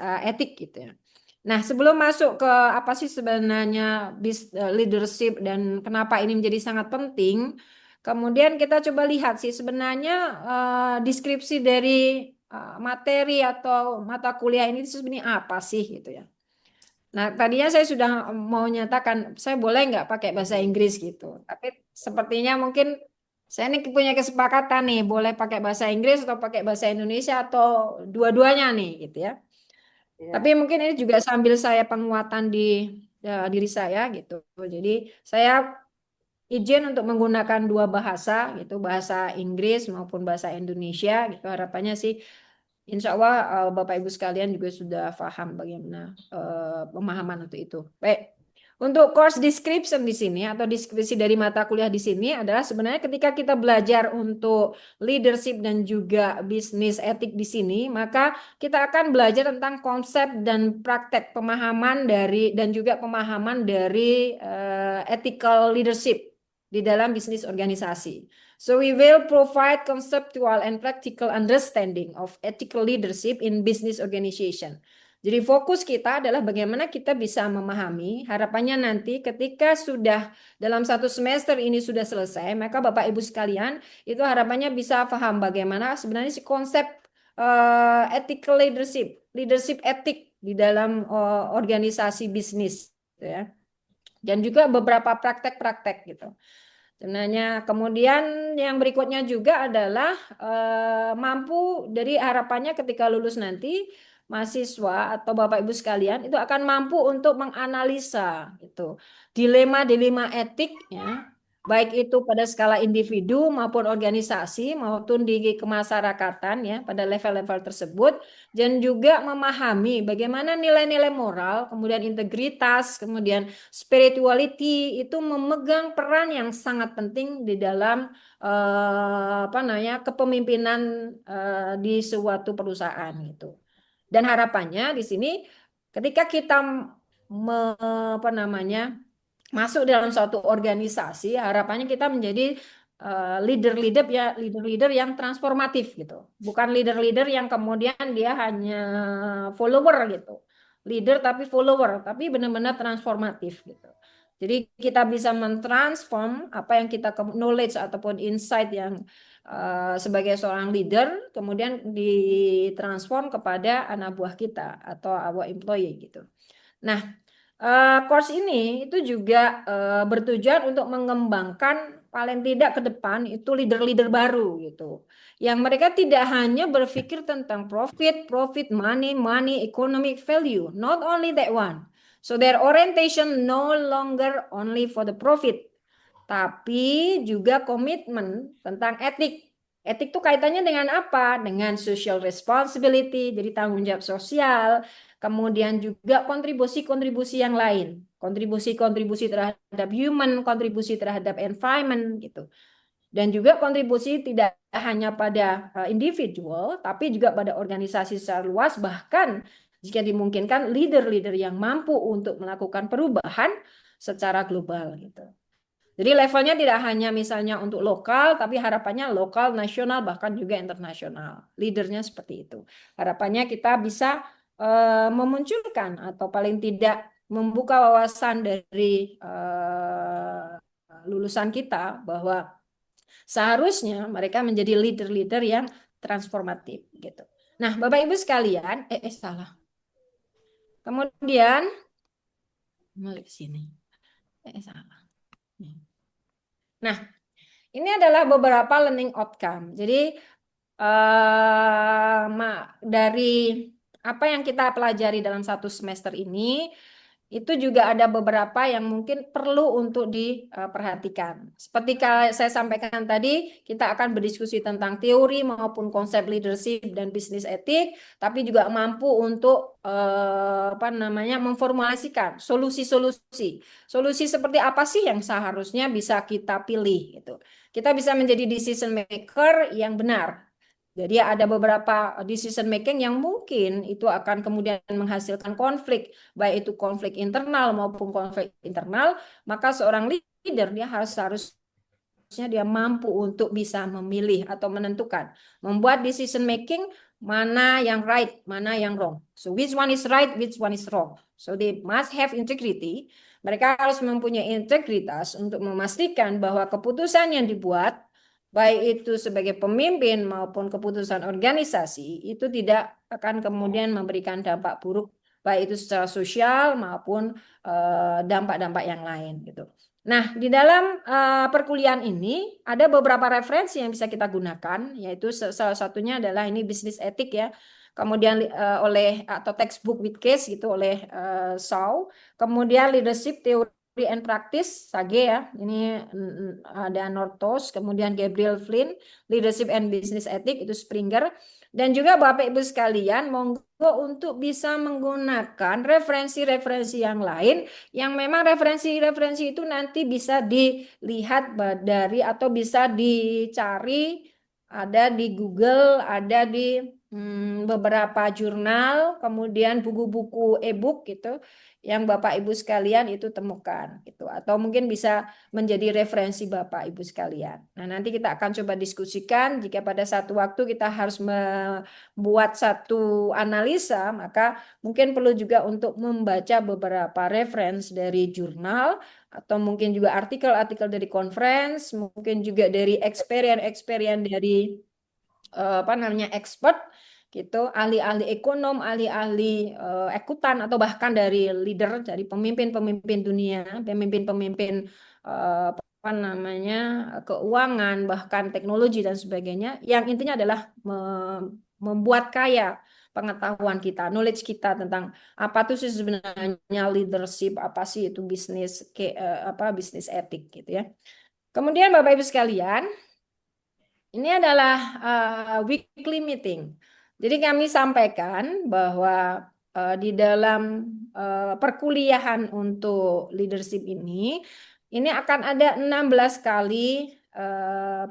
etik gitu ya. Nah, sebelum masuk ke apa sih sebenarnya leadership dan kenapa ini menjadi sangat penting, kemudian kita coba lihat sih sebenarnya deskripsi dari materi atau mata kuliah ini sebenarnya apa sih gitu ya. Nah, tadinya saya sudah mau nyatakan saya boleh nggak pakai bahasa Inggris gitu, tapi sepertinya mungkin saya ini punya kesepakatan nih, boleh pakai bahasa Inggris atau pakai bahasa Indonesia atau dua-duanya nih gitu ya. Tapi Ya. mungkin ini juga sambil saya penguatan di diri saya gitu. Jadi saya izin untuk menggunakan dua bahasa gitu, bahasa Inggris maupun bahasa Indonesia gitu. Harapannya sih, insya Allah Bapak Ibu sekalian juga sudah paham bagaimana pemahaman untuk itu. Baik. Untuk course description di sini atau deskripsi dari mata kuliah di sini adalah sebenarnya ketika kita belajar untuk leadership dan juga bisnis etik di sini, maka kita akan belajar tentang konsep dan praktek pemahaman dari dan juga pemahaman dari ethical leadership di dalam bisnis organisasi. So we will provide conceptual and practical understanding of ethical leadership in business organization. Jadi fokus kita adalah bagaimana kita bisa memahami, harapannya nanti ketika sudah dalam satu semester ini sudah selesai, maka Bapak Ibu sekalian itu harapannya bisa paham bagaimana sebenarnya si konsep ethical leadership, leadership etik di dalam organisasi bisnis, gitu ya. Dan juga beberapa praktek-praktek gitu. Sebenarnya kemudian yang berikutnya juga adalah mampu dari harapannya ketika lulus nanti mahasiswa atau Bapak Ibu sekalian itu akan mampu untuk menganalisa itu dilema-dilema etik ya, baik itu pada skala individu maupun organisasi maupun di kemasyarakatan ya pada level-level tersebut, dan juga memahami bagaimana nilai-nilai moral, kemudian integritas, kemudian spirituality itu memegang peran yang sangat penting di dalam apa namanya kepemimpinan di suatu perusahaan gitu. Dan harapannya di sini ketika kita apa namanya masuk dalam suatu organisasi, harapannya kita menjadi leader-leader ya, leader-leader yang transformatif gitu. Bukan leader-leader yang kemudian dia hanya follower gitu. Leader tapi follower, tapi benar-benar transformatif gitu. Jadi kita bisa mentransform apa yang kita knowledge ataupun insight yang sebagai seorang leader kemudian ditransform kepada anak buah kita atau our employee gitu. Nah, course ini itu juga bertujuan untuk mengembangkan paling tidak ke depan itu leader-leader baru gitu. Yang mereka tidak hanya berpikir tentang profit, profit, money, money, economic value, not only that one. So their orientation no longer only for the profit, tapi juga komitmen tentang etik. Etik itu kaitannya dengan apa? Dengan social responsibility, jadi tanggung jawab sosial, kemudian juga kontribusi-kontribusi yang lain, kontribusi-kontribusi terhadap human, kontribusi terhadap environment gitu. Dan juga kontribusi tidak hanya pada individual, tapi juga pada organisasi secara luas, bahkan jika dimungkinkan leader-leader yang mampu untuk melakukan perubahan secara global gitu. Jadi levelnya tidak hanya misalnya untuk lokal, tapi harapannya lokal, nasional, bahkan juga internasional. Leadernya seperti itu. Harapannya kita bisa memunculkan atau paling tidak membuka wawasan dari lulusan kita bahwa seharusnya mereka menjadi leader-leader yang transformatif gitu. Nah, Bapak Ibu sekalian, salah. Kemudian, balik ke sini. Salah. Nah, ini adalah beberapa learning outcome. Jadi dari apa yang kita pelajari dalam satu semester ini, itu juga ada beberapa yang mungkin perlu untuk diperhatikan. Seperti saya sampaikan tadi, kita akan berdiskusi tentang teori maupun konsep leadership dan bisnis etik, tapi juga mampu untuk apa namanya memformulasikan solusi-solusi. Solusi seperti apa sih yang seharusnya bisa kita pilih gitu. Kita bisa menjadi decision maker yang benar. Jadi ada beberapa decision making yang mungkin itu akan kemudian menghasilkan konflik, baik itu konflik internal maupun konflik internal, maka seorang leader dia harusnya dia mampu untuk bisa memilih atau menentukan, membuat decision making mana yang right, mana yang wrong. So which one is right, which one is wrong. So they must have integrity. Mereka harus mempunyai integritas untuk memastikan bahwa keputusan yang dibuat, baik itu sebagai pemimpin maupun keputusan organisasi, itu tidak akan kemudian memberikan dampak buruk, baik itu secara sosial maupun dampak-dampak yang lain gitu. Nah, di dalam perkuliahan ini ada beberapa referensi yang bisa kita gunakan, yaitu salah satunya adalah ini bisnis etik ya. Kemudian oleh atau textbook with case gitu oleh Shaw. Kemudian leadership theory and practice Sage ya. Ini ada Northos, kemudian Gabriel Flynn, leadership and business ethic itu Springer. Dan juga Bapak Ibu sekalian, monggo untuk bisa menggunakan referensi-referensi yang lain yang memang referensi-referensi itu nanti bisa dilihat dari atau bisa dicari, ada di Google, ada di beberapa jurnal, kemudian buku-buku e-book gitu yang Bapak Ibu sekalian itu temukan gitu, atau mungkin bisa menjadi referensi Bapak Ibu sekalian. Nah, nanti kita akan coba diskusikan jika pada satu waktu kita harus membuat satu analisa, maka mungkin perlu juga untuk membaca beberapa referensi dari jurnal atau mungkin juga artikel-artikel dari conference, mungkin juga dari experience dari expert gitu, ahli-ahli ekonom, ahli-ahli ekutan atau bahkan dari leader, dari pemimpin-pemimpin dunia, pemimpin-pemimpin keuangan, bahkan teknologi dan sebagainya. Yang intinya adalah membuat kaya pengetahuan kita, knowledge kita tentang apa tuh sih sebenarnya leadership, apa sih itu bisnis, bisnis etik gitu ya. Kemudian Bapak Ibu sekalian, ini adalah weekly meeting. Jadi kami sampaikan bahwa di dalam perkuliahan untuk leadership ini akan ada 16 kali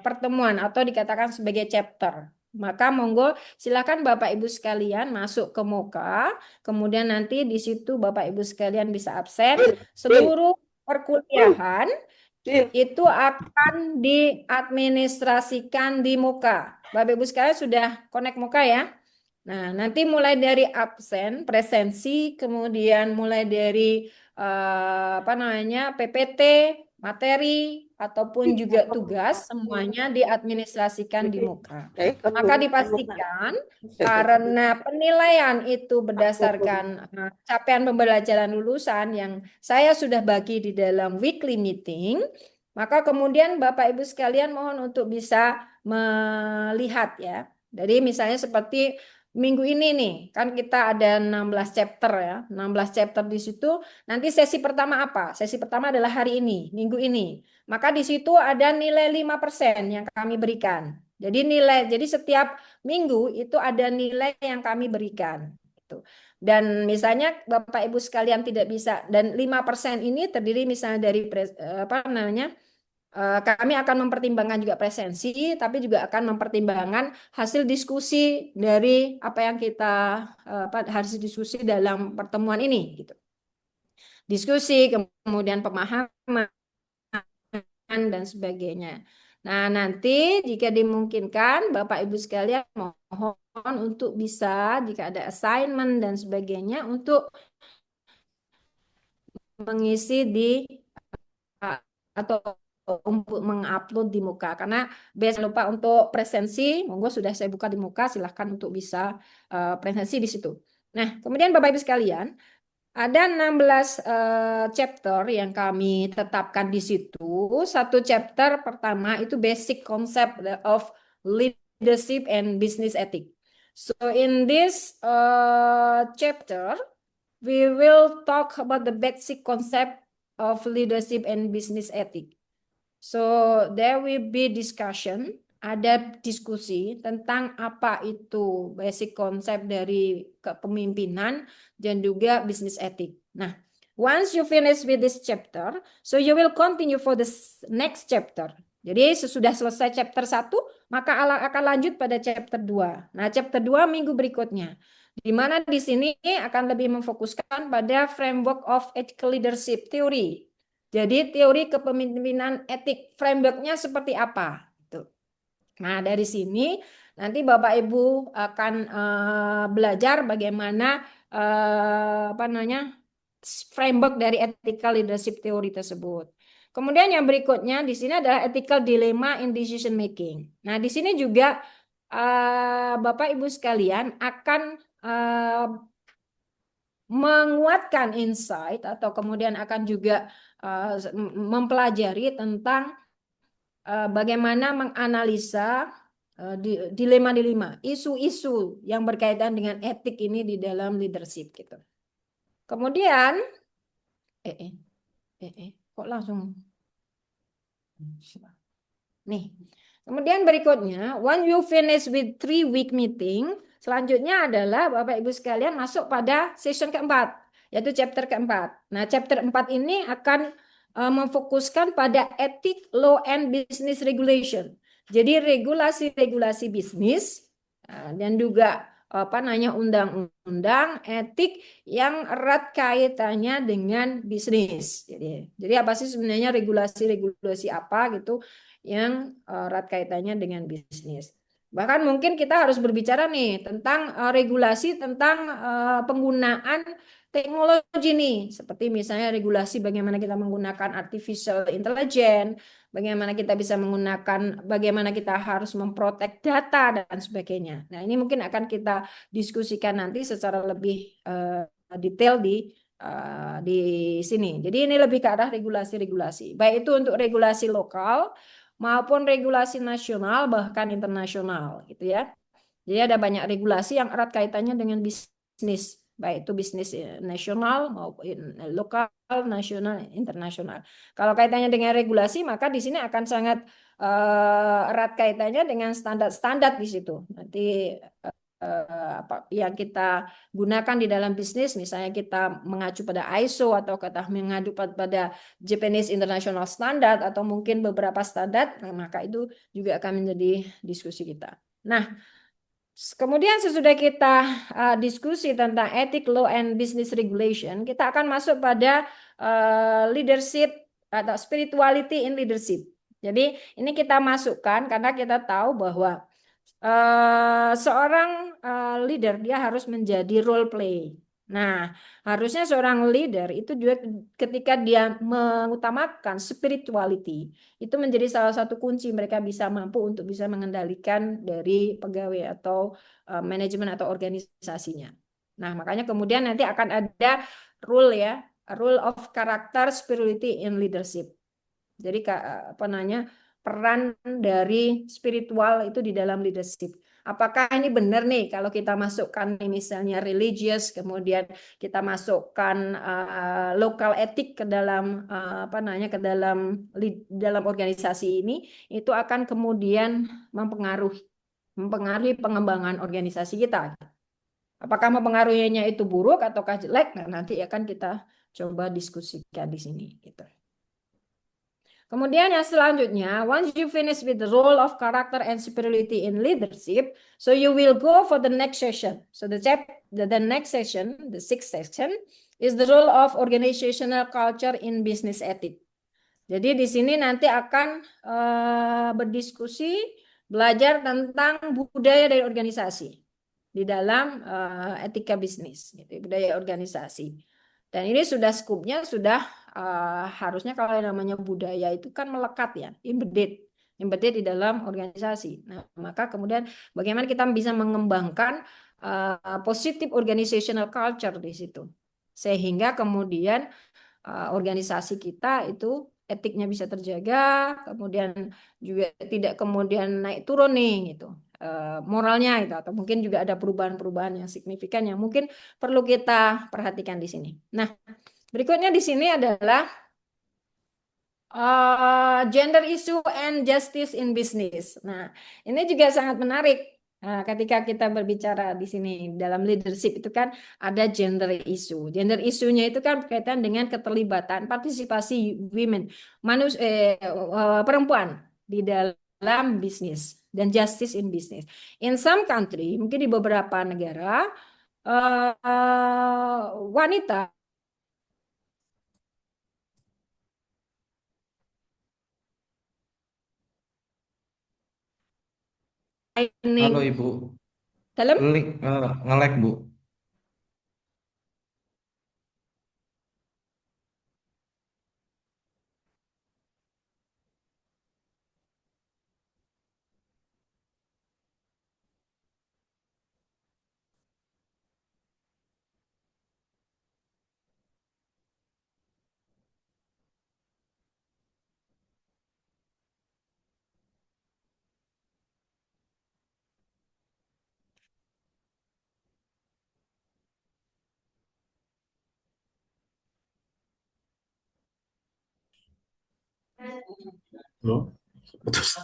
pertemuan atau dikatakan sebagai chapter. Maka monggo silakan Bapak Ibu sekalian masuk ke Moka, kemudian nanti di situ Bapak Ibu sekalian bisa absen. Seluruh perkuliahan itu akan diadministrasikan di Moka. Bapak Ibu sekalian sudah connect Moka ya? Nah, nanti mulai dari absen, presensi, kemudian mulai dari PPT, materi, ataupun juga tugas, semuanya diadministrasikan di Moka. Maka dipastikan karena penilaian itu berdasarkan capaian pembelajaran lulusan yang saya sudah bagi di dalam weekly meeting, maka kemudian Bapak Ibu sekalian mohon untuk bisa melihat ya. Jadi misalnya seperti minggu ini nih, kan kita ada 16 chapter ya. 16 chapter di situ. Nanti sesi pertama apa? Sesi pertama adalah hari ini, minggu ini. Maka di situ ada nilai 5% yang kami berikan. Jadi setiap minggu itu ada nilai yang kami berikan. Gitu. Dan misalnya Bapak Ibu sekalian tidak bisa, dan 5% ini terdiri misalnya dari kami akan mempertimbangkan juga presensi, tapi juga akan mempertimbangkan hasil diskusi dari apa yang kita hasil diskusi dalam pertemuan ini, gitu. Diskusi, kemudian pemahaman dan sebagainya. Nah, nanti jika dimungkinkan, Bapak Ibu sekalian mohon untuk bisa jika ada assignment dan sebagainya untuk mengisi di atau untuk mengupload di Muka, karena jangan lupa untuk presensi, monggo sudah saya buka di Muka, silahkan untuk bisa presensi di situ. Nah, kemudian Bapak Ibu sekalian, ada 16 chapter yang kami tetapkan di situ. Satu chapter pertama itu basic concept of leadership and business ethics. So in this chapter, we will talk about the basic concept of leadership and business ethics. So there will be discussion, ada diskusi tentang apa itu basic konsep dari kepemimpinan dan juga business ethic. Nah, once you finish with this chapter, so you will continue for the next chapter. Jadi sesudah selesai chapter 1, maka akan lanjut pada chapter 2. Nah, chapter 2 minggu berikutnya. Di mana di sini akan lebih memfokuskan pada framework of ethical leadership theory. Jadi teori kepemimpinan etik, framework-nya seperti apa? Gitu. Nah, dari sini Nanti Bapak Ibu akan belajar bagaimana apa namanya framework dari ethical leadership teori tersebut. Kemudian yang berikutnya di sini adalah ethical dilemma in decision making. Nah, di sini juga Bapak Ibu sekalian akan menguatkan insight atau kemudian akan juga mempelajari tentang bagaimana menganalisa dilema-dilema, isu-isu yang berkaitan dengan etik ini di dalam leadership gitu. Kemudian, kok langsung nih. Kemudian berikutnya, when you finish with 3-week meeting, selanjutnya adalah Bapak Ibu sekalian masuk pada session keempat, yaitu chapter keempat. Nah, chapter 4 ini akan memfokuskan pada ethic, law, and business regulation. Jadi regulasi-regulasi bisnis dan juga apa namanya undang-undang etik yang erat kaitannya dengan bisnis. Jadi apa sih sebenarnya regulasi-regulasi apa gitu yang erat kaitannya dengan bisnis. Bahkan mungkin kita harus berbicara nih tentang regulasi tentang penggunaan teknologi nih, seperti misalnya regulasi bagaimana kita menggunakan artificial intelligence, bagaimana kita bisa menggunakan, bagaimana kita harus memprotek data dan sebagainya. Nah, ini mungkin akan kita diskusikan nanti secara lebih detail di sini. Jadi ini lebih ke arah regulasi-regulasi, baik itu untuk regulasi lokal maupun regulasi nasional bahkan internasional gitu ya. Jadi ada banyak regulasi yang erat kaitannya dengan bisnis, baik itu bisnis nasional maupun lokal, nasional, internasional. Kalau kaitannya dengan regulasi, maka di sini akan sangat erat kaitannya dengan standar-standar di situ. Nanti apa yang kita gunakan di dalam bisnis, misalnya kita mengacu pada ISO atau kita mengacu pada Japanese International Standard atau mungkin beberapa standar, maka itu juga akan menjadi diskusi kita. Nah, kemudian sesudah kita diskusi tentang ethic, law, and business regulation, kita akan masuk pada leadership atau spirituality in leadership. Jadi ini kita masukkan karena kita tahu bahwa seorang leader dia harus menjadi role play. Nah, harusnya seorang leader itu juga ketika dia mengutamakan spirituality, itu menjadi salah satu kunci mereka bisa mampu untuk bisa mengendalikan dari pegawai atau manajemen atau organisasinya. Nah, makanya kemudian nanti akan ada rule ya, rule of character, spirituality in leadership. Jadi apa namanya peran dari spiritual itu di dalam leadership. Apakah ini benar nih kalau kita masukkan misalnya religious, kemudian kita masukkan lokal etik ke dalam apa namanya ke dalam organisasi ini, itu akan kemudian mempengaruhi pengembangan organisasi kita. Apakah mempengaruhinya itu buruk ataukah jelek? Nah, nanti akan kita coba diskusikan di sini gitu. Kemudian yang selanjutnya, once you finish with the role of character and spirituality in leadership, so you will go for the next session. So the next session, the sixth section, is the role of organizational culture in business ethics. Jadi di sini nanti akan berdiskusi, belajar tentang budaya dari organisasi di dalam etika bisnis, gitu, budaya organisasi. Dan ini sudah skupnya sudah harusnya kalau namanya budaya itu kan melekat ya, embedded di dalam organisasi. Nah, maka kemudian bagaimana kita bisa mengembangkan positive organizational culture di situ, sehingga kemudian organisasi kita itu etiknya bisa terjaga, kemudian juga tidak kemudian naik turun nih gitu moralnya itu, atau mungkin juga ada perubahan-perubahan yang signifikan yang mungkin perlu kita perhatikan di sini. Nah, berikutnya di sini adalah gender issue and justice in business. Nah, ini juga sangat menarik. Ketika kita berbicara di sini dalam leadership itu kan ada gender issue. Gender issue-nya itu kan berkaitan dengan keterlibatan partisipasi women, perempuan di dalam bisnis dan justice in business. In some country, mungkin di beberapa negara wanita mining Halo Ibu, dalam. nge-lag Bu. Loh, putus.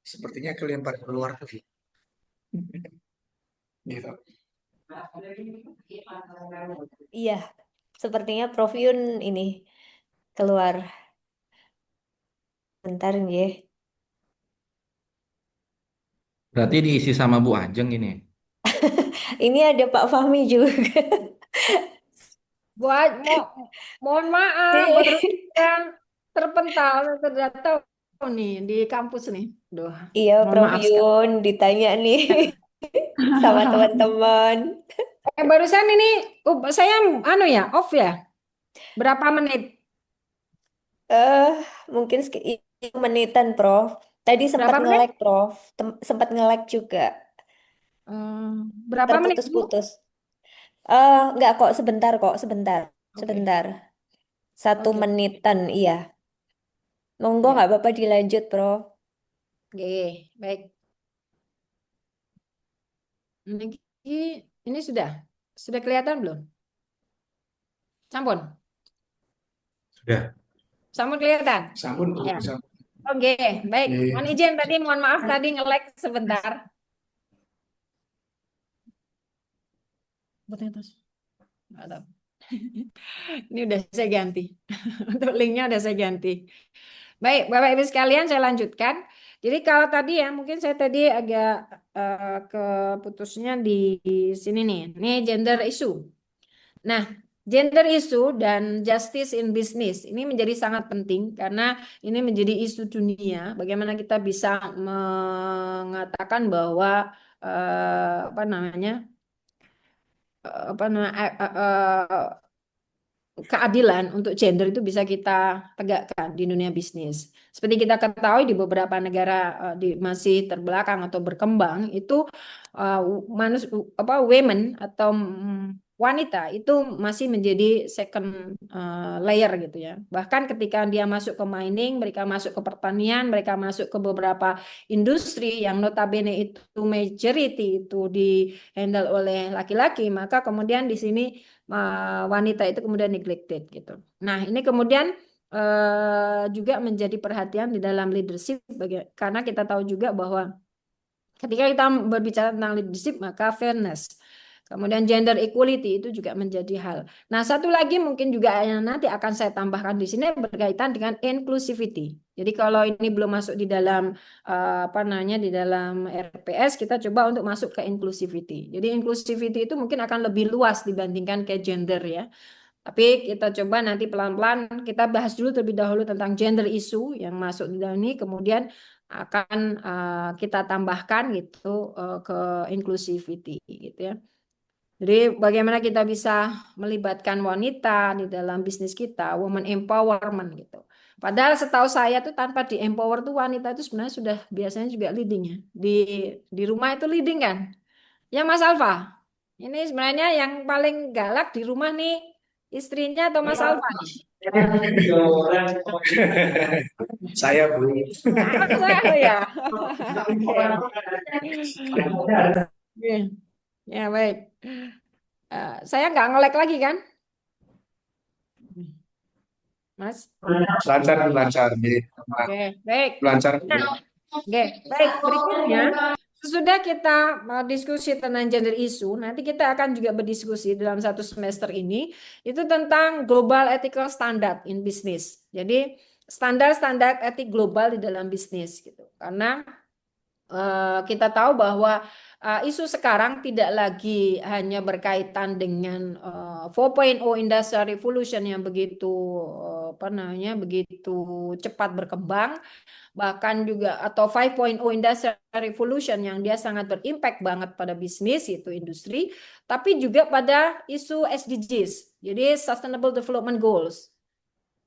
Sepertinya kelempar keluar lagi. Gitu. Iya, sepertinya Prof Yun ini keluar. Bentar nggih. Berarti diisi sama Bu Ajeng ini. Ini ada Pak Fahmi juga. Buat mohon maaf Di- barusan terpental tidak tahu nih di kampus nih. Duh, Iya, mohon Prof maaf sekali. Yun ditanya nih sama teman-teman. Barusan ini saya anu ya off ya. Berapa menit? Eh, mungkin menitan, Prof. Tadi sempat Berapa menit? nge-lag, Prof. Sempat nge-lag juga. Berapa menit Bu? Terputus-putus. Nggak kok, sebentar. Oke, Sebentar. Satu oke, menitan, iya. Monggo ya, nggak apa-apa dilanjut, Prof. oke, baik. Ini sudah kelihatan belum? Sampun, Sudah. sampun kelihatan. Sampun Bu. Ya, oke, baik. Mohon izin tadi, mohon maaf tadi nge-lag sebentar. Buatnya terus. Nggak tahu. Ini udah saya ganti. Untuk linknya udah saya ganti. Baik, Bapak Ibu sekalian, saya lanjutkan. Jadi kalau tadi ya, mungkin saya tadi agak keputusnya di sini nih. Ini gender issue. Nah, gender issue dan justice in business ini menjadi sangat penting karena ini menjadi isu dunia. Bagaimana kita bisa mengatakan bahwa apa namanya, apa namanya, keadilan untuk gender itu bisa kita tegakkan di dunia bisnis. Seperti kita ketahui di beberapa negara masih terbelakang atau berkembang itu women atau wanita itu masih menjadi second layer gitu ya. Bahkan ketika dia masuk ke mining, mereka masuk ke pertanian, mereka masuk ke beberapa industri yang notabene itu majority itu di handle oleh laki-laki, maka kemudian di sini wanita itu kemudian neglected gitu. Nah, ini kemudian juga menjadi perhatian di dalam leadership karena kita tahu juga bahwa ketika kita berbicara tentang leadership maka fairness, kemudian gender equality itu juga menjadi hal. Nah, satu lagi mungkin juga yang nanti akan saya tambahkan di sini berkaitan dengan inclusivity. Jadi kalau ini belum masuk di dalam apa namanya di dalam RPS, kita coba untuk masuk ke inclusivity. Jadi inclusivity itu mungkin akan lebih luas dibandingkan ke gender ya. Tapi kita coba nanti pelan-pelan kita bahas dulu terlebih dahulu tentang gender issue yang masuk di dalam ini, kemudian akan kita tambahkan gitu ke inclusivity gitu ya. Jadi bagaimana kita bisa melibatkan wanita di dalam bisnis kita, woman empowerment gitu. Padahal setahu saya tuh tanpa di empower tuh wanita itu sebenarnya sudah biasanya juga leading ya. Di rumah itu leading kan. Ya Mas Alfa, ini sebenarnya yang paling galak di rumah nih istrinya atau Mas Alfa nih? Saya Bu. Ah, saya ya. Oke. Oke. Ya baik. Saya nggak ngelek lagi kan, Mas? Lancar, lancar. Oke, baik. Lancar. Nah, oke, baik. Berikutnya, sesudah kita diskusi tentang gender issue, nanti kita akan juga berdiskusi dalam satu semester ini itu tentang global ethical standard in business. Jadi standar-standar etik global di dalam bisnis gitu. Karena kita tahu bahwa isu sekarang tidak lagi hanya berkaitan dengan 4.0 Industrial Revolution yang begitu apa namanya begitu cepat berkembang, bahkan juga atau 5.0 Industrial Revolution yang dia sangat berimpact banget pada bisnis itu industri, tapi juga pada isu SDGs, jadi Sustainable Development Goals.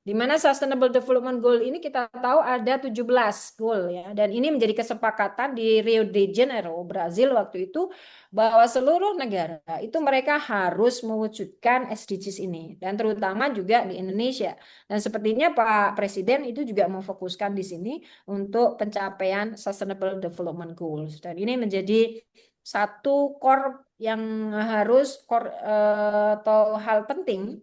Di mana Sustainable Development Goal ini kita tahu ada 17 goal ya, dan ini menjadi kesepakatan di Rio de Janeiro, Brazil waktu itu, bahwa seluruh negara itu mereka harus mewujudkan SDGs ini, dan terutama juga di Indonesia. Dan sepertinya Pak Presiden itu juga memfokuskan di sini untuk pencapaian Sustainable Development Goals, dan ini menjadi satu core yang harus atau hal penting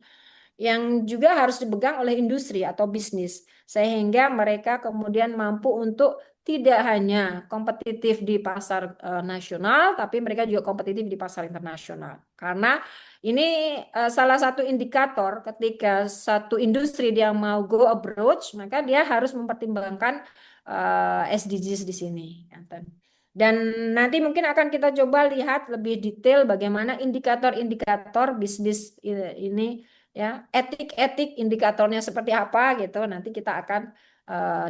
yang juga harus dipegang oleh industri atau bisnis, sehingga mereka kemudian mampu untuk tidak hanya kompetitif di pasar nasional, tapi mereka juga kompetitif di pasar internasional. Karena ini salah satu indikator ketika satu industri dia mau go abroad, maka dia harus mempertimbangkan SDGs di sini. Dan nanti mungkin akan kita coba lihat lebih detail bagaimana indikator-indikator bisnis ini ya, etik-etik indikatornya seperti apa gitu. Nanti kita akan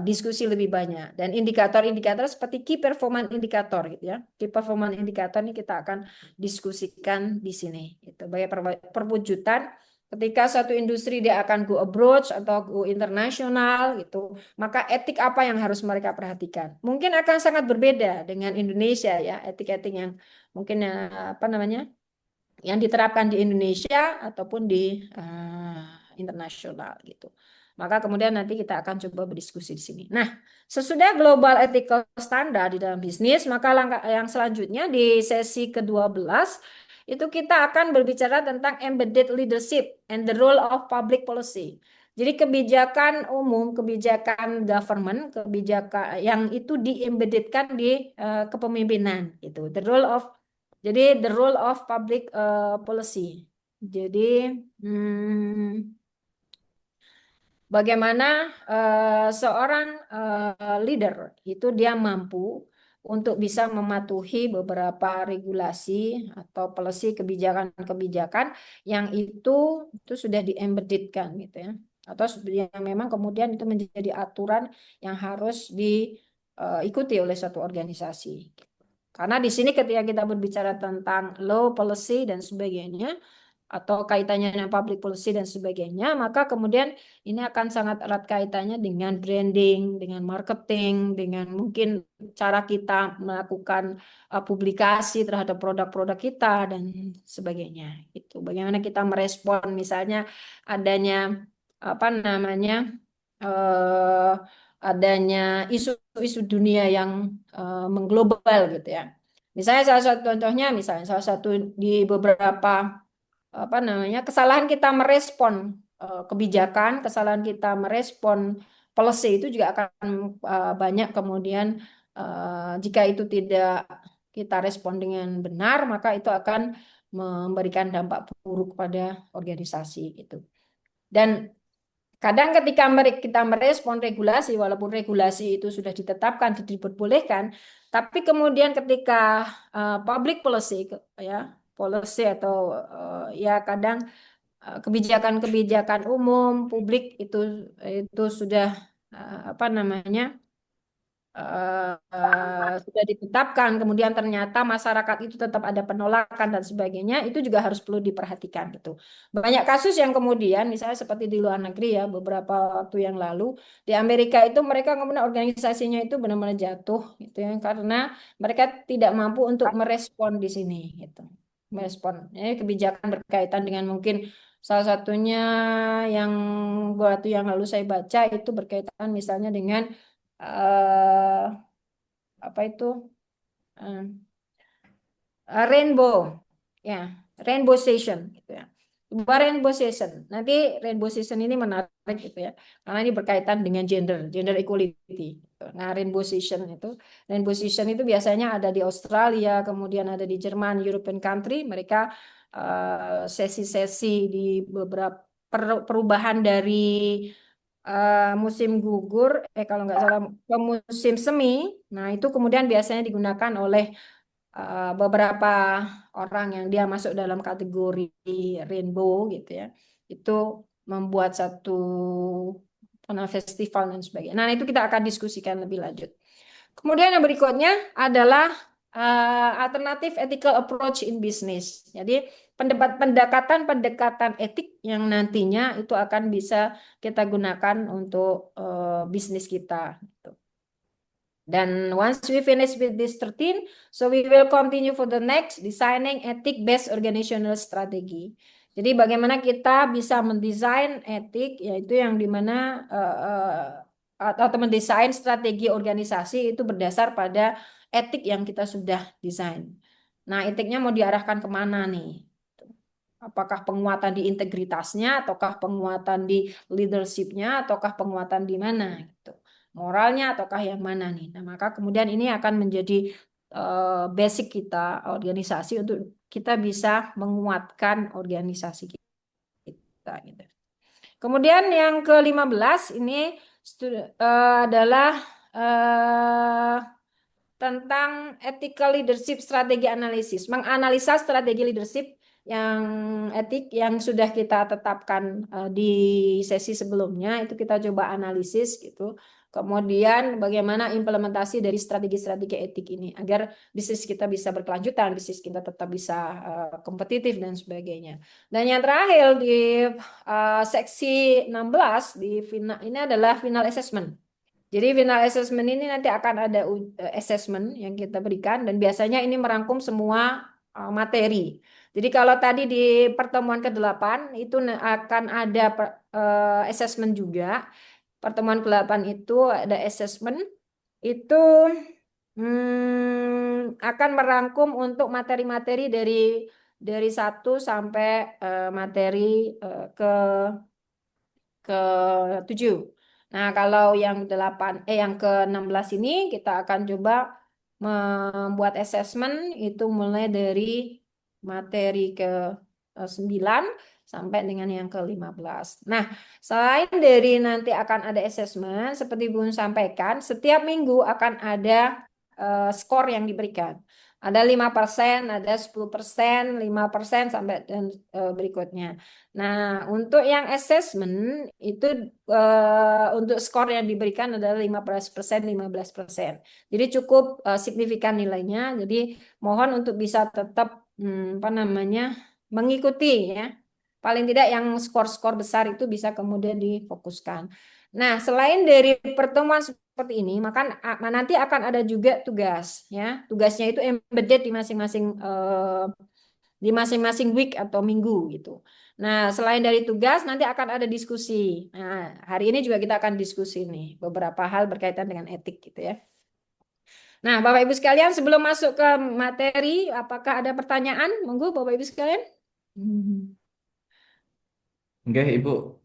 diskusi lebih banyak, dan indikator-indikator seperti key performance indicator gitu ya. Key performance indicator ini kita akan diskusikan di sini gitu. Baik perwujudan ketika satu industri dia akan go abroad atau go internasional gitu, maka etik apa yang harus mereka perhatikan. Mungkin akan sangat berbeda dengan Indonesia ya, etik-etik yang mungkin apa namanya yang diterapkan di Indonesia ataupun di internasional gitu. Maka kemudian nanti kita akan coba berdiskusi di sini. Nah, sesudah global ethical standard di dalam bisnis, maka langkah yang selanjutnya di sesi ke-12 itu kita akan berbicara tentang embedded leadership and the role of public policy. Jadi kebijakan umum, kebijakan government, kebijakan yang itu diembeddedkan di kepemimpinan itu. Jadi the role of public policy. Jadi bagaimana seorang leader itu dia mampu untuk bisa mematuhi beberapa regulasi atau policy kebijakan-kebijakan yang itu sudah diembeddedkan gitu ya, atau yang memang kemudian itu menjadi aturan yang harus diikuti oleh satu organisasi. Karena di sini ketika kita berbicara tentang law, policy dan sebagainya, atau kaitannya dengan public policy dan sebagainya, maka kemudian ini akan sangat erat kaitannya dengan branding, dengan marketing, dengan mungkin cara kita melakukan publikasi terhadap produk-produk kita dan sebagainya. Itu bagaimana kita merespon misalnya adanya apa namanya adanya isu-isu dunia yang mengglobal gitu ya. Misalnya salah satu contohnya, misalnya salah satu di beberapa apa namanya kesalahan kita merespon kebijakan, kesalahan kita merespon policy itu juga akan banyak kemudian jika itu tidak kita respon dengan benar, maka itu akan memberikan dampak buruk pada organisasi itu. Dan kadang ketika kita merespon regulasi, walaupun regulasi itu sudah ditetapkan, diperbolehkan, tapi kemudian ketika public policy ya, policy atau ya kadang kebijakan-kebijakan umum publik itu sudah apa namanya sudah ditetapkan, kemudian ternyata masyarakat itu tetap ada penolakan dan sebagainya, itu juga harus perlu diperhatikan gitu. Banyak kasus yang kemudian misalnya seperti di luar negeri ya, beberapa waktu yang lalu di Amerika itu mereka kemudian organisasinya itu benar-benar jatuh gitu ya, karena mereka tidak mampu untuk merespon di sini gitu. Merespon. Ini kebijakan berkaitan dengan mungkin salah satunya yang waktu yang lalu saya baca itu berkaitan misalnya dengan apa itu rainbow ya, rainbow session gitu ya. Rainbow session, nanti rainbow session ini menarik gitu ya, karena ini berkaitan dengan gender equality. Nah, rainbow session itu biasanya ada di Australia, kemudian ada di Jerman, European country. Mereka sesi-sesi di beberapa perubahan dari musim gugur, kalau nggak salah ke musim semi. Nah, itu kemudian biasanya digunakan oleh beberapa orang yang dia masuk dalam kategori rainbow gitu ya. Itu membuat satu festival dan sebagainya. Nah, itu kita akan diskusikan lebih lanjut. Kemudian yang berikutnya adalah alternative ethical approach in business. Jadi pendekatan etik yang nantinya itu akan bisa kita gunakan untuk bisnis kita. Gitu. Dan once we finish with this 13, so we will continue for the next designing ethic-based organizational strategy. Jadi bagaimana kita bisa mendesain etik, yaitu yang dimana atau mendesain strategi organisasi itu berdasar pada etik yang kita sudah desain. Nah, etiknya mau diarahkan kemana nih? Apakah penguatan di integritasnya, ataukah penguatan di leadership-nya, ataukah penguatan di mana? Gitu. Moralnya, ataukah yang mana nih? Nah, maka kemudian ini akan menjadi basic kita organisasi untuk kita bisa menguatkan organisasi kita. Gitu. Kemudian yang ke-15 ini adalah tentang ethical leadership strategi analisis, menganalisa strategi leadership yang etik yang sudah kita tetapkan di sesi sebelumnya, itu kita coba analisis gitu. Kemudian bagaimana implementasi dari strategi-strategi etik ini agar bisnis kita bisa berkelanjutan, bisnis kita tetap bisa kompetitif dan sebagainya. Dan yang terakhir di seksi 16 di final ini adalah final assessment. Jadi final assessment ini nanti akan ada assessment yang kita berikan dan biasanya ini merangkum semua materi. Jadi kalau tadi di pertemuan ke-8 itu akan ada assessment juga. Pertemuan ke-8 itu ada assessment itu akan merangkum untuk materi-materi dari 1 sampai materi ke-7. Nah, kalau yang ke-16 ini kita akan coba membuat assessment itu mulai dari materi ke-9 sampai dengan yang ke-15. Nah, selain dari nanti akan ada assessment, seperti Bun sampaikan, setiap minggu akan ada skor yang diberikan. Ada 5%, ada 10%, 5% sampai dan berikutnya. Nah, untuk yang assessment itu untuk skor yang diberikan adalah 15%, 15%. Jadi cukup signifikan nilainya. Jadi mohon untuk bisa tetap mengikuti ya. Paling tidak yang skor-skor besar itu bisa kemudian difokuskan. Nah, selain dari pertemuan seperti ini, maka nanti akan ada juga tugas ya. Tugasnya itu embedded di masing-masing week atau minggu gitu. Nah, selain dari tugas nanti akan ada diskusi. Nah, hari ini juga kita akan diskusi nih beberapa hal berkaitan dengan etik gitu ya. Nah, Bapak Ibu sekalian, sebelum masuk ke materi, apakah ada pertanyaan? Monggo Bapak Ibu sekalian. Oke, Ibu.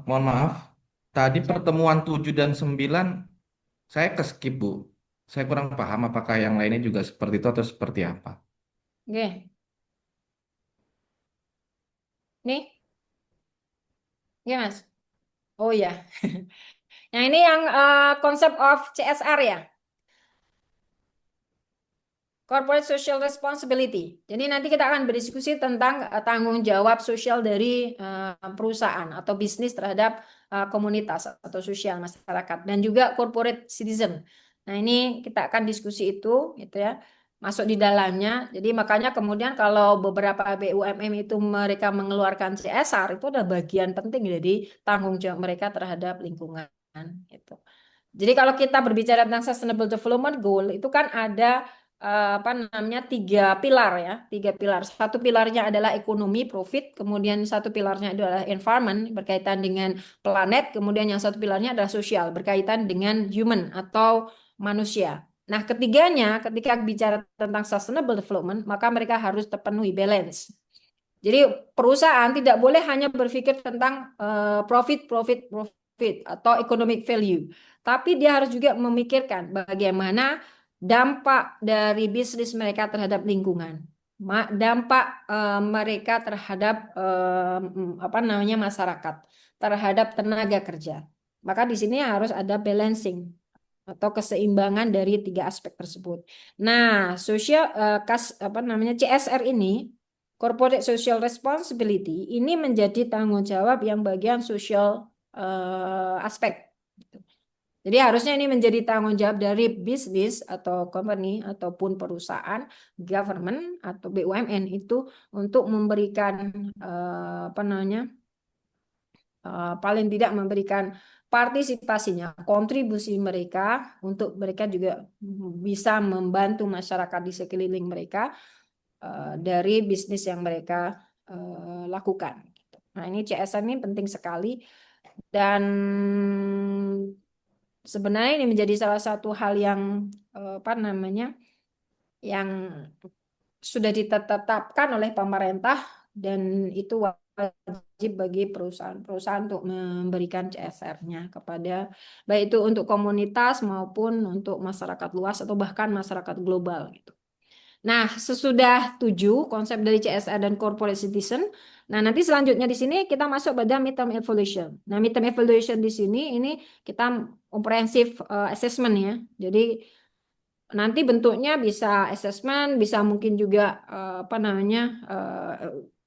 Mohon maaf. Tadi pertemuan 7 dan 9 saya keskip, Bu. Saya kurang paham apakah yang lainnya juga seperti itu atau seperti apa. Oke. Nih, ya Mas. Oh ya. Yang ini yang konsep of CSR ya. Corporate Social Responsibility. Jadi nanti kita akan berdiskusi tentang tanggung jawab sosial dari perusahaan atau bisnis terhadap komunitas atau sosial masyarakat dan juga corporate citizen. Nah, ini kita akan diskusi itu gitu ya. Masuk di dalamnya. Jadi makanya kemudian kalau beberapa BUMN itu mereka mengeluarkan CSR itu ada bagian penting dari tanggung jawab mereka terhadap lingkungan gitu. Jadi kalau kita berbicara tentang Sustainable Development Goal itu kan ada 3 pilar ya, 3 pilar. Satu pilarnya adalah ekonomi, profit, kemudian satu pilarnya adalah environment berkaitan dengan planet, kemudian yang satu pilarnya adalah sosial berkaitan dengan human atau manusia. Nah, ketiganya ketika bicara tentang sustainable development, maka mereka harus terpenuhi balance. Jadi perusahaan tidak boleh hanya berpikir tentang profit atau economic value, tapi dia harus juga memikirkan bagaimana dampak dari bisnis mereka terhadap lingkungan, dampak mereka terhadap masyarakat, terhadap tenaga kerja. Maka di sini harus ada balancing atau keseimbangan dari 3 aspek tersebut. Nah, CSR ini corporate social responsibility ini menjadi tanggung jawab yang bagian social aspek. Jadi harusnya ini menjadi tanggung jawab dari bisnis atau company ataupun perusahaan, government atau BUMN itu untuk memberikan apa namanya, paling tidak memberikan partisipasinya, kontribusi mereka untuk mereka juga bisa membantu masyarakat di sekeliling mereka dari bisnis yang mereka lakukan. Nah, ini CSR ini penting sekali dan sebenarnya ini menjadi salah satu hal yang apa namanya, yang sudah ditetapkan oleh pemerintah dan itu wajib bagi perusahaan-perusahaan untuk memberikan CSR-nya kepada baik itu untuk komunitas maupun untuk masyarakat luas atau bahkan masyarakat global gitu. Nah, sesudah 7 konsep dari CSR dan corporate citizen, nah nanti selanjutnya di sini kita masuk pada midterm evaluation. Nah, midterm evaluation di sini ini kita comprehensive assessment ya. Jadi nanti bentuknya bisa assessment, bisa mungkin juga apa namanya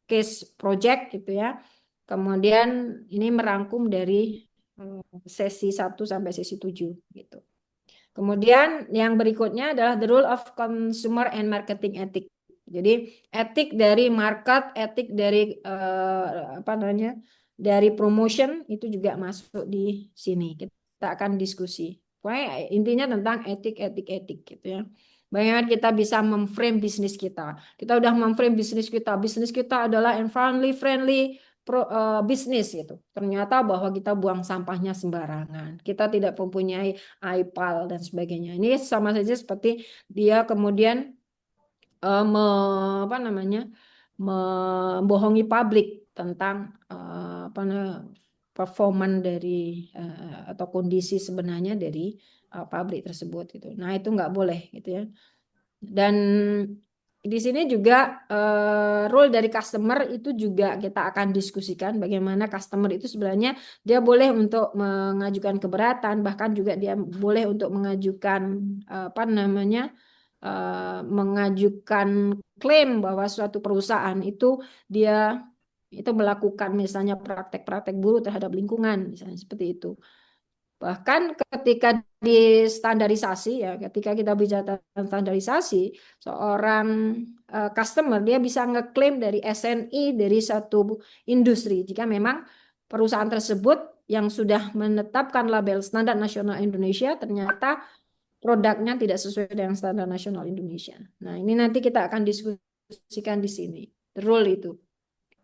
case project gitu ya. Kemudian ini merangkum dari sesi 1 sampai sesi 7 gitu. Kemudian yang berikutnya adalah the role of consumer and marketing ethic. Jadi etik dari market, etik dari apa namanya, dari promotion itu juga masuk di sini. Kita akan diskusi. Pokoknya intinya tentang etik gitu ya. Bagaimana kita bisa memframe bisnis kita. Kita udah memframe bisnis kita. Bisnis kita adalah environmentally friendly bisnis gitu. Ternyata bahwa kita buang sampahnya sembarangan. Kita tidak mempunyai iPal dan sebagainya. Ini sama saja seperti dia kemudian apa namanya, membohongi publik tentang apa namanya, performan dari atau kondisi sebenarnya dari pabrik tersebut gitu. Nah, itu nggak boleh gitu ya. Dan di sini juga role dari customer itu juga kita akan diskusikan bagaimana customer itu sebenarnya dia boleh untuk mengajukan keberatan, bahkan juga dia boleh untuk mengajukan apa namanya, mengajukan klaim bahwa suatu perusahaan itu dia itu melakukan misalnya praktek-praktek buruk terhadap lingkungan, misalnya seperti itu. Bahkan ketika distandarisasi ya, ketika kita bicara tentang standarisasi, seorang customer dia bisa ngeklaim dari SNI dari satu industri jika memang perusahaan tersebut yang sudah menetapkan label standar nasional Indonesia ternyata produknya tidak sesuai dengan standar nasional Indonesia. Nah, ini nanti kita akan diskusikan di sini, the role itu.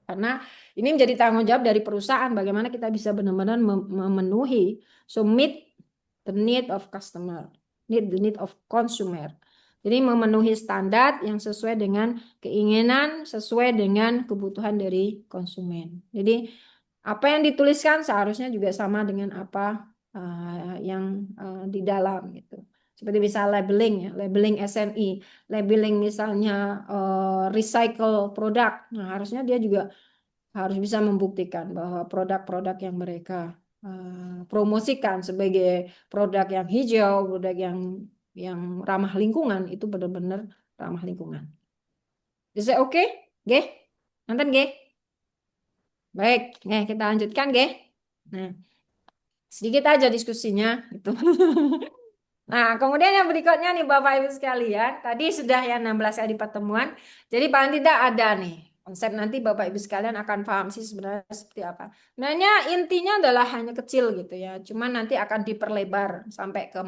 Karena ini menjadi tanggung jawab dari perusahaan bagaimana kita bisa benar-benar memenuhi, so meet the need of customer, meet the need of consumer. Jadi memenuhi standar yang sesuai dengan keinginan, sesuai dengan kebutuhan dari konsumen. Jadi apa yang dituliskan seharusnya juga sama dengan apa yang di dalam gitu. Seperti misalnya labeling ya, labeling SNI, labeling misalnya recycle produk. Nah, harusnya dia juga harus bisa membuktikan bahwa produk-produk yang mereka promosikan sebagai produk yang hijau, produk yang ramah lingkungan itu benar-benar ramah lingkungan. Is it okay? Nggih? Nonton nggih? Baik, nih kita lanjutkan nggih. Nah, sedikit aja diskusinya gitu. Nah, kemudian yang berikutnya nih Bapak Ibu sekalian, tadi sudah ya 16 kali pertemuan. Jadi paling tidak ada nih konsep, nanti Bapak Ibu sekalian akan paham sih sebenarnya seperti apa. Sebenarnya intinya adalah hanya kecil gitu ya. Cuman nanti akan diperlebar sampai ke